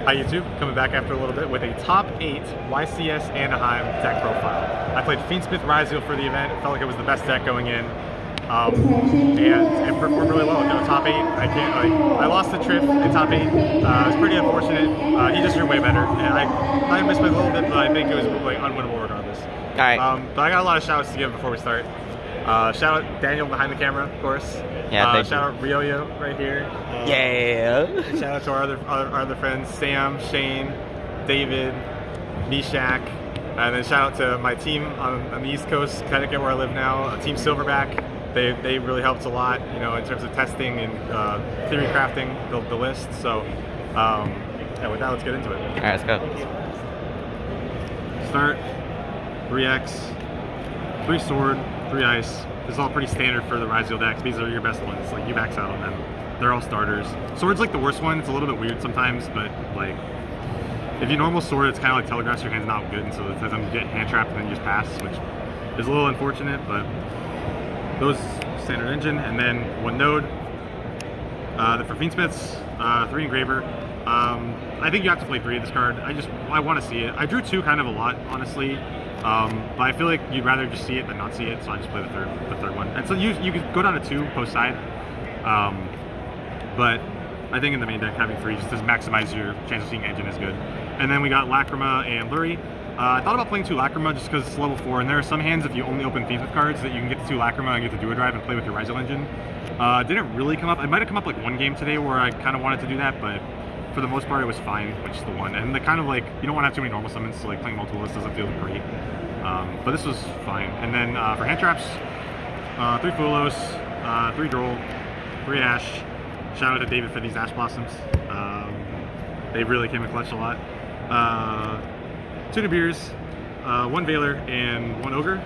Hi YouTube, coming back after a little bit with a top 8 YCS Anaheim deck profile. I played Fiendsmith Ryzeal for the event. It felt like it was the best deck going in. And performed really well. It was top 8. I lost to Trif in top 8. It was pretty unfortunate. He just drew way better. And I missed by a little bit, but I think it was like unwinnable regardless. Alright. But I got a lot of shoutouts to give before we start. Shout out Daniel behind the camera, of course. Yeah, shout out Yugioh right here. Yeah. Shout out to our other friends, Sam, Shane, David, Mishak, and then shout out to my team on the East Coast, Connecticut, where I live now, Team Silverback. They really helped a lot, you know, in terms of testing and theory crafting the list. So, yeah, with that, let's get into it. All right, let's go. Start 3x, 3 sword, 3 ice. This is all pretty standard for the Ryzeal decks. These are your best ones. Like, you max out on them. They're all starters. Sword's like the worst one. It's a little bit weird sometimes, but like, if you normal sword, it's kind of like telegraphs your hand's not good, and so it says you get hand trapped and then you just pass, which is a little unfortunate, but those standard engine, and then 1 node. For Fiendsmiths, 3 engraver. I think you have to play 3 of this card. I want to see it. I drew 2 kind of a lot, honestly. But I feel like you'd rather just see it than not see it, so I just play the third one. And so you could go down to 2 post side, but I think in the main deck having 3 just to maximize your chance of seeing engine is good. And then we got Lacrima and Lurie. I thought about playing 2 Lacrima just because it's level 4, and there are some hands if you only open Fiendsmith cards that you can get the 2 Lacrima and get the Duo Drive and play with your Ryzeal engine. Didn't really come up. It might have come up like 1 game today where I kind of wanted to do that, but for the most part it was fine with just the 1. And the kind of like, you don't want to have too many normal summons, so like playing multiple lists doesn't feel great. But this was fine. And then for hand traps, 3 Fulos, 3 Droll, 3 Ash. Shout out to David for these Ash Blossoms. They really came in clutch a lot. 2 Nibirs, 1 Veiler, and 1 Ogre.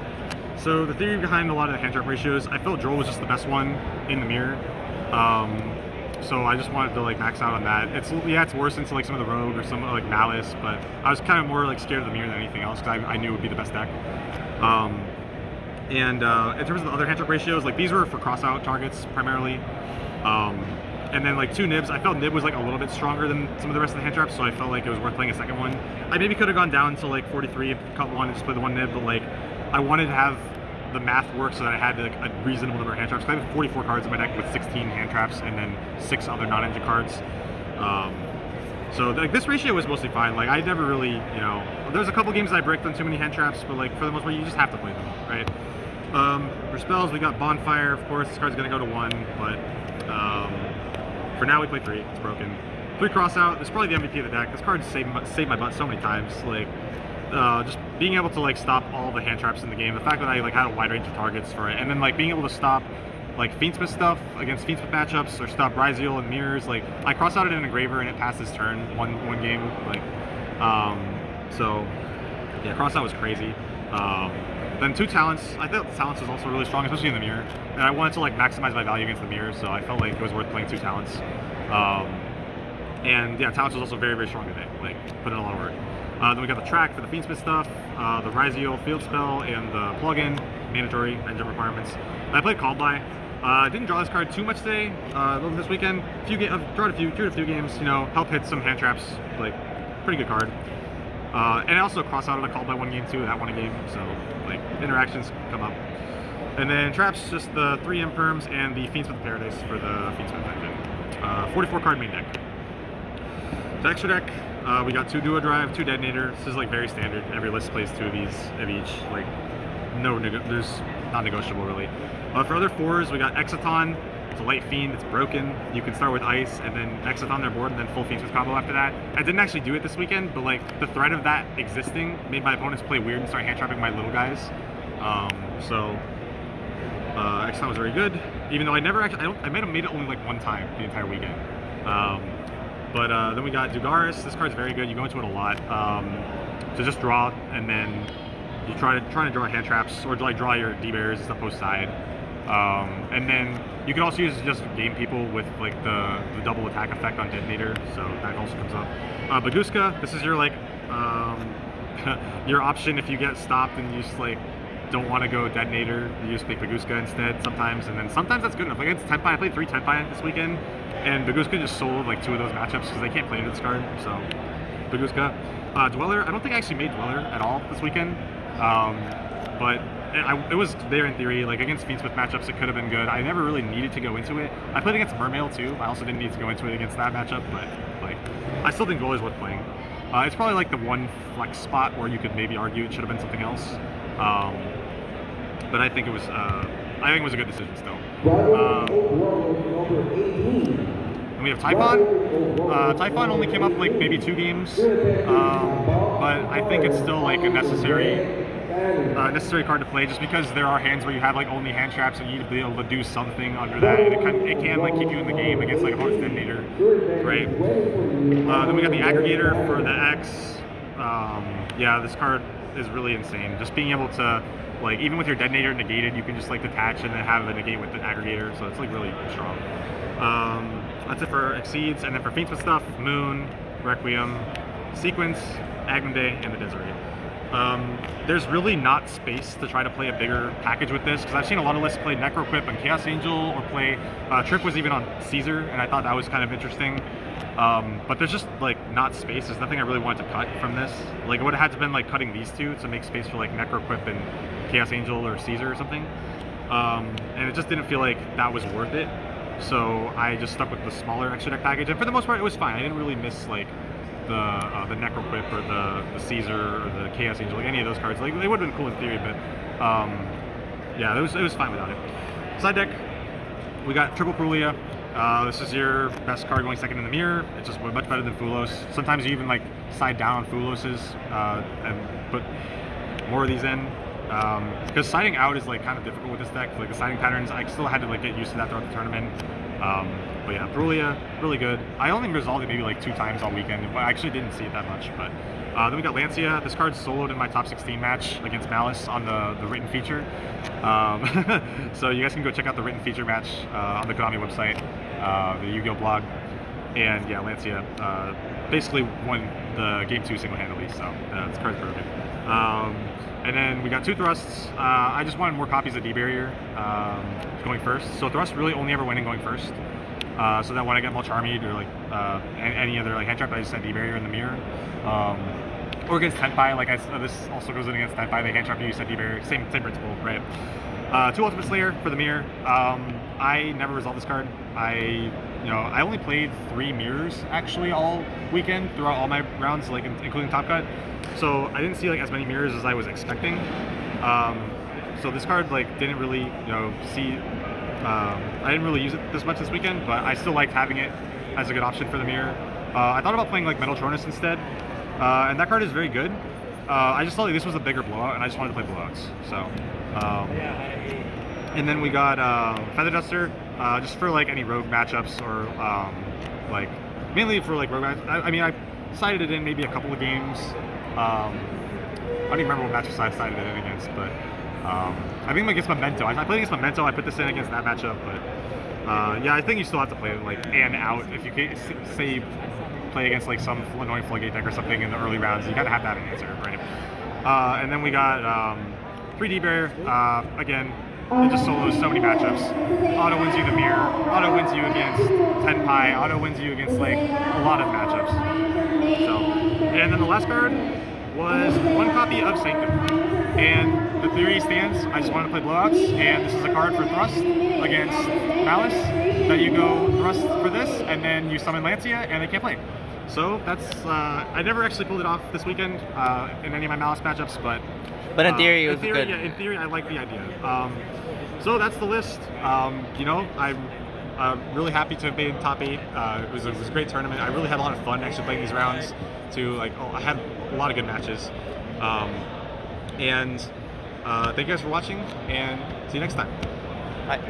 So the theory behind a lot of the hand trap ratios, I felt Droll was just the best one in the mirror. So I just wanted to like max out on that. It's worse into like some of the Rogue or some like Maliss, but I was kind of more like scared of the mirror than anything else because I knew it would be the best deck. In terms of the other hand trap ratios, like these were for cross out targets primarily. And then like 2 Nibs, I felt Nib was like a little bit stronger than some of the rest of the hand traps, so I felt like it was worth playing a second one. I maybe could have gone down to like 43, cut 1 and just play the 1 Nib, but like I wanted to have the math work so that I had like a reasonable number of hand traps. I have 44 cards in my deck with 16 hand traps and then 6 other non-engine cards. So like this ratio was mostly fine. Like I never really, you know, there's a couple games that I bricked on too many hand traps, but like for the most part you just have to play them, right? For spells we got Bonfire, of course. This card's gonna go to 1, but for now we play 3. It's broken. 3 Crossout. This is probably the MVP of the deck. This card saved my butt so many times. Like just being able to like stop all the hand traps in the game. The fact that I like had a wide range of targets for it, and then like being able to stop like Fiendsmith stuff against Fiendsmith matchups, or stop Ryzeal and mirrors. Like I cross out an engraver and it passed his turn one game. Like so yeah, crossout was crazy. Then 2 talents. I thought talents was also really strong, especially in the mirror. And I wanted to like maximize my value against the mirror, so I felt like it was worth playing 2 talents. And yeah, talents was also very, very strong today. Like put in a lot of work. Then we got the track for the Fiendsmith stuff, the Ryzeal field spell, and the plugin, mandatory engine requirements. I played Called By. Didn't draw this card too much today, this weekend. I've drew a few games, you know, help hit some hand traps, like, pretty good card. And I also cross out on a Called By 1 game too, that won a game, so, like, interactions come up. And then traps, just the 3 Imperms and the Fiendsmith Paradise for the Fiendsmith engine. 44 card main deck. The extra deck, we got 2 Duo Drive, 2 Detonator. This is like very standard. Every list plays 2 of these of each. Like, there's not negotiable really. For other 4s, we got Exciton. It's a light fiend. It's broken. You can start with ice and then Exciton their board and then full Fiendsmith combo after that. I didn't actually do it this weekend, but like the threat of that existing made my opponents play weird and start hand trapping my little guys. Exciton was very good. Even though I never actually, I might have made it only like 1 time the entire weekend. Then we got Dugaris. This card's very good. You go into it a lot. So just draw, and then you try to draw hand traps, or like draw your D-bears and stuff post side. And then you can also use just game people with like the double attack effect on Detonator, so that also comes up. Baguska. This is your like your option if you get stopped and you just like don't want to go Detonator, you just pick Baguska instead sometimes, and then sometimes that's good enough. Like against Tenpai, I played 3 Tenpai this weekend, and Baguska just sold like 2 of those matchups because they can't play into this card, so Baguzka. Dweller, I don't think I actually made Dweller at all this weekend, but it was there in theory. Like against Fiendsmith matchups, it could have been good. I never really needed to go into it. I played against Mermail too. I also didn't need to go into it against that matchup, but like I still think Dweller's worth playing. It's probably like the one flex spot where you could maybe argue it should have been something else, but I think it was. I think it was a good decision still. And we have Typhon. Typhon only came up like maybe 2 games, but I think it's still like a necessary card to play, just because there are hands where you have like only hand traps and you need to be able to do something under that, and it can like keep you in the game against like a Heart's Detonator, right? Then we got the Aggregator for the X. Yeah, this card is really insane. Just being able to, like, even with your Detonator negated, you can just like detach and then have a negate with the Aggregator, so it's like really strong. That's it for Exceeds, and then for Fiendsmith stuff, Moon, Requiem, Sequence, Agnum Day, and the Desiree. There's really not space to try to play a bigger package with this, because I've seen a lot of lists play Necroquip and Chaos Angel, or play Trif was even on Caesar, and I thought that was kind of interesting. But there's just like not space. There's nothing I really wanted to cut from this. Like it would have had to been like cutting these two to make space for like Necroquip and Chaos Angel or Caesar or something. And it just didn't feel like that was worth it. So I just stuck with the smaller extra deck package, and for the most part it was fine. I didn't really miss like the Necroquip or the Caesar or the Chaos Angel, like any of those cards. Like they would have been cool in theory, but yeah, it was fine without it. Side deck, we got Triple Perulia. This is your best card going second in the mirror. It's just much better than Fulos. Sometimes you even like side down on Fuloses and put more of these in. Because siding out is like kind of difficult with this deck. Like the siding patterns, I still had to like get used to that throughout the tournament. But yeah, Perulia, really good. I only resolved it maybe like 2 times all weekend, but I actually didn't see it that much. But then we got Lancia. This card's soloed in my top 16 match against Maliss on the written feature. So you guys can go check out the written feature match on the Konami website, the Yugioh blog. And yeah, Lancia basically won the game 2 single-handedly, so this card's broken. And then we got 2 thrusts. I just wanted more copies of D-Barrier going first. So thrust really only ever winning going first. So that when I get Mulch Armied or like any other like hand trap, I just send D-Barrier in the mirror. Or against Tenpai, like this also goes in against Tenpai. They hand trap you, send D-Barrier. Same principle, right? 2 Ultimate Slayer for the mirror. I never resolved this card. I only played 3 mirrors actually all weekend throughout all my rounds, like including Top Cut. So I didn't see like as many mirrors as I was expecting. So this card like didn't really see. I didn't really use it this much this weekend, but I still liked having it as a good option for the mirror. I thought about playing like Metal Tronus instead, and that card is very good. I just thought like this was a bigger blowout, and I just wanted to play blowouts. So, and then we got Feather Duster, just for like any rogue matchups, or like mainly for like rogue matchups. I mean, I sided it in maybe a couple of games. I don't even remember what matchups I sided it in against, but I think against Memento. I played against Memento. I put this in against that matchup, but yeah, I think you still have to play it like and out. If you say you play against like some annoying floodgate deck or something in the early rounds, you kind of have to have an answer, right? And then we got 3D Barrier. Again, it just solos so many matchups. Auto wins you the mirror. Auto wins you against Tenpai. Auto wins you against like a lot of matchups. So, and then the last card was 1 copy of Sanctum. And the theory stands, I just wanted to play blowouts, and this is a card for Thrust against Maliss, that you go Thrust for this, and then you summon Lancia, and they can't play. So that's, I never actually pulled it off this weekend in any of my Maliss matchups, but in theory it was good. Yeah, in theory I like the idea. So that's the list. I'm really happy to have made top 8. It was a great tournament. I really had a lot of fun actually playing these rounds. I had a lot of good matches. And thank you guys for watching, and see you next time. Bye.